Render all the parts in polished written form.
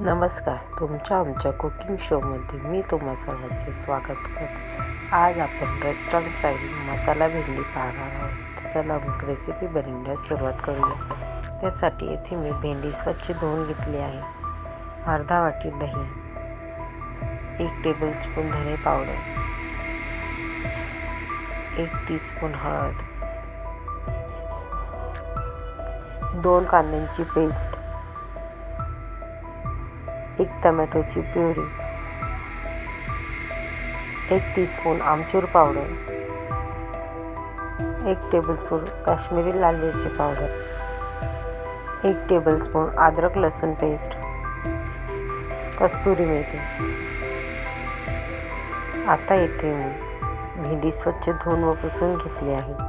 नमस्कार. आमच्या कुकिंग शोमध्ये मी तुम्हा सर्वांचे स्वागत करते. आज आपण रेस्टॉरंट स्टाईल मसाला भेंडी पाहणार आहोत. चला मग रेसिपी बनवण्यास सुरुवात करूया. त्यासाठी येथे मी भेंडी स्वच्छ धुवून घेतली आहे. अर्धा वाटी दही, 1 टेबलस्पून धने पावडर, 1 टीस्पून हळद, 2 कांद्यांची पेस्ट, 1 टमॅटोची प्युरी, 1 टीस्पून आमचूर पावडर, 1 टेबलस्पून काश्मीरी लाल मिरची पावडर, 1 टेबलस्पून अद्रक लसूण पेस्ट, कस्तुरी मेथी. आता येथे मी भेंडी स्वच्छ धुवून व पुसून घेतली आहे.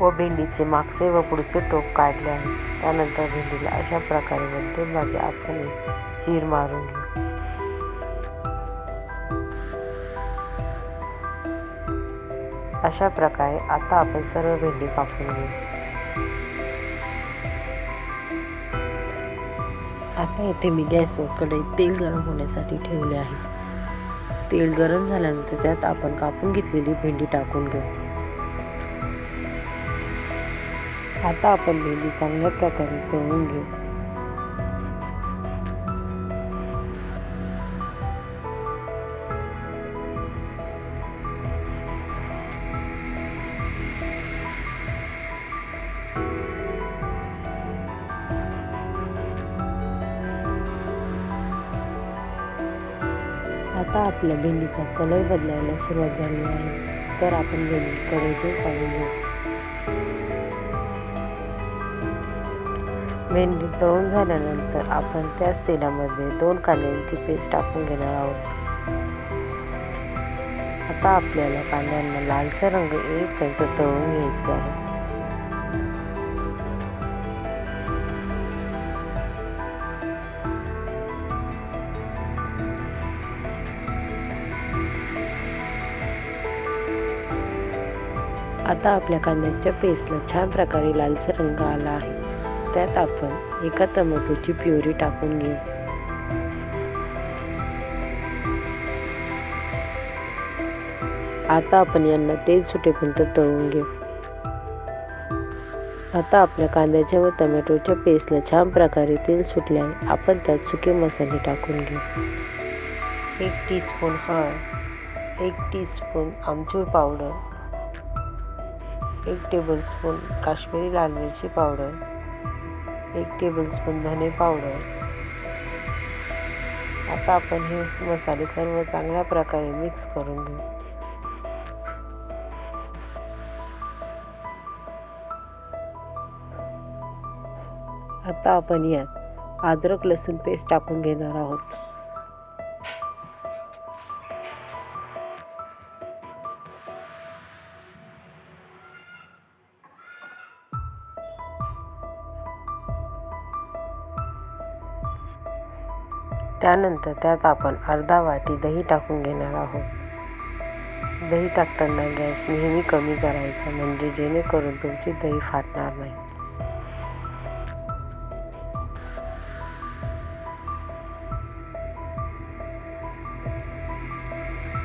व भेंडीचे मागचे व पुढचे टोक काढले आहे. त्यानंतर भेंडीला अशा प्रकारे मध्यभागी आपण चीर मारून घेऊ. अशा प्रकारे आता आपण सर्व भेंडी कापून घेऊ. आता येथे मी गॅसवर कढईत तेल गरम होण्यासाठी ठेवले आहे. तेल गरम झाल्यानंतर त्यात आपण कापून घेतलेली भेंडी टाकून घेऊ. आता आपण भेंडी चांगल्या प्रकारे तळून घेऊ. आता आपल्या भेंडीचा कलर बदलायला सुरुवात झाली आहे. तर आपण भेंडी कढईतून काढून घेऊ. भेंडी तळून झाल्यानंतर आपण त्याच तेलामध्ये 2 कांद्यांची पेस्ट टाकून घेणार आहोत. आता आपल्याला कांद्यांना लालसर रंग येईपर्यंत तळून घ्यायचे आहे. आता आपल्या कांद्यांच्या पेस्टला छान प्रकारे लालसर रंग आला आहे. त्यात आपण 1 टोमॅटोची प्युरी टाकून घेऊ. आता आपण यांना तेल सुटेपर्यंत तळून घेऊ. आता आपल्या कांद्याच्या व टोमॅटोच्या पेस्टला छान प्रकारे तेल सुटले आहे. आपण त्यात सुके मसाले टाकून घेऊ. 1 टीस्पून हळद, 1 टीस्पून आमचूर पावडर, 1 टेबलस्पून काश्मीरी लाल मिरची पावडर, 1 टेबलस्पून धने पावडर. आता आपण हे मसाले सर्व चांगल्या प्रकारे मिक्स करून घेऊ. आता आपण यात अद्रक लसूण पेस्ट टाकून घेणार आहोत. त्यानंतर त्यात आपण अर्धा वाटी दही टाकून घेणार आहोत. दही टाकताना गॅस नेहमी कमी करायचा, म्हणजे जेणेकरून तुमची दही फाटणार नाही.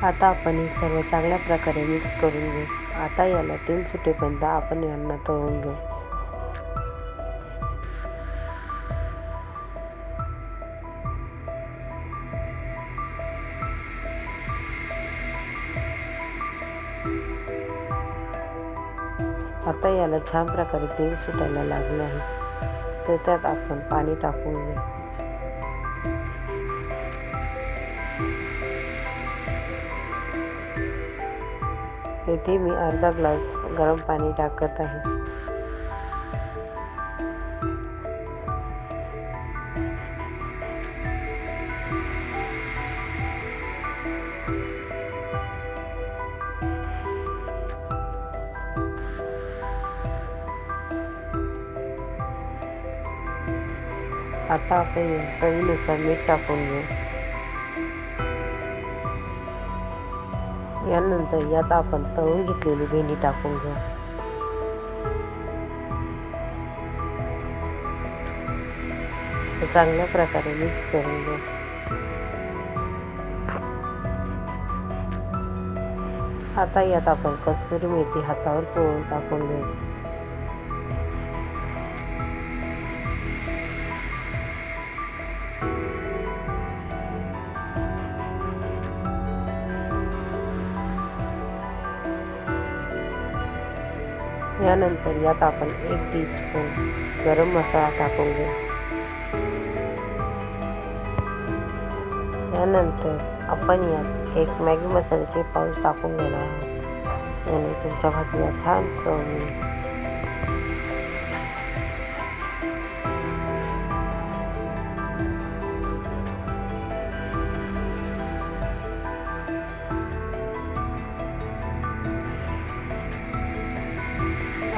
आता आपण हे सर्व चांगल्या प्रकारे मिक्स करून घेऊ. आता याला तेल सुटेपर्यंत आपण यांना तळून घेऊ. आता याला छान प्रकारे तेल सुटायला लागले आहे. तर त्यात आपण पाणी टाकून घेऊ. येथे मी अर्धा ग्लास गरम पाणी टाकत आहे. आता आपण चवीनुसार मीठ टाकून घेऊ. यानंतर यात आपण तळून घेतलेली भेंडी टाकून घेऊ. चांगल्या प्रकारे मिक्स करून घेऊ. आता यात आपण कस्तुरी मेथी हातावर चोळून टाकून घेऊ. यानंतर यात आपण 1 टीस्पून गरम मसाला टाकून घेऊ. यानंतर आपण यात 1 मॅगी मसाल्याचे पाऊच टाकून घेणार आहोत. याने तुमच्या भाजीला छान चव येईल.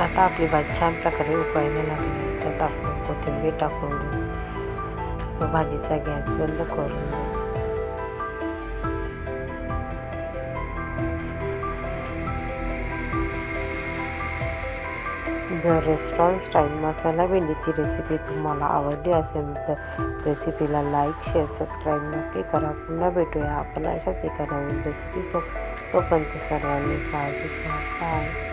आता आपली भाजी छान प्रकारे उकळायला लागली. त्यात आपण कोथिंबीर टाकून देऊ व भाजीचा गॅस बंद करून देऊ. जर रेस्टॉरंट स्टाईल मसाला भेंडीची रेसिपी तुम्हाला आवडली असेल तर रेसिपीला लाईक, शेअर, सबस्क्राईब नक्की करा. पुन्हा भेटूया आपण अशाच एका नवीन रेसिपीसोबत. तोपर्यंत सर्वांनी काळजी घ्या. बाय.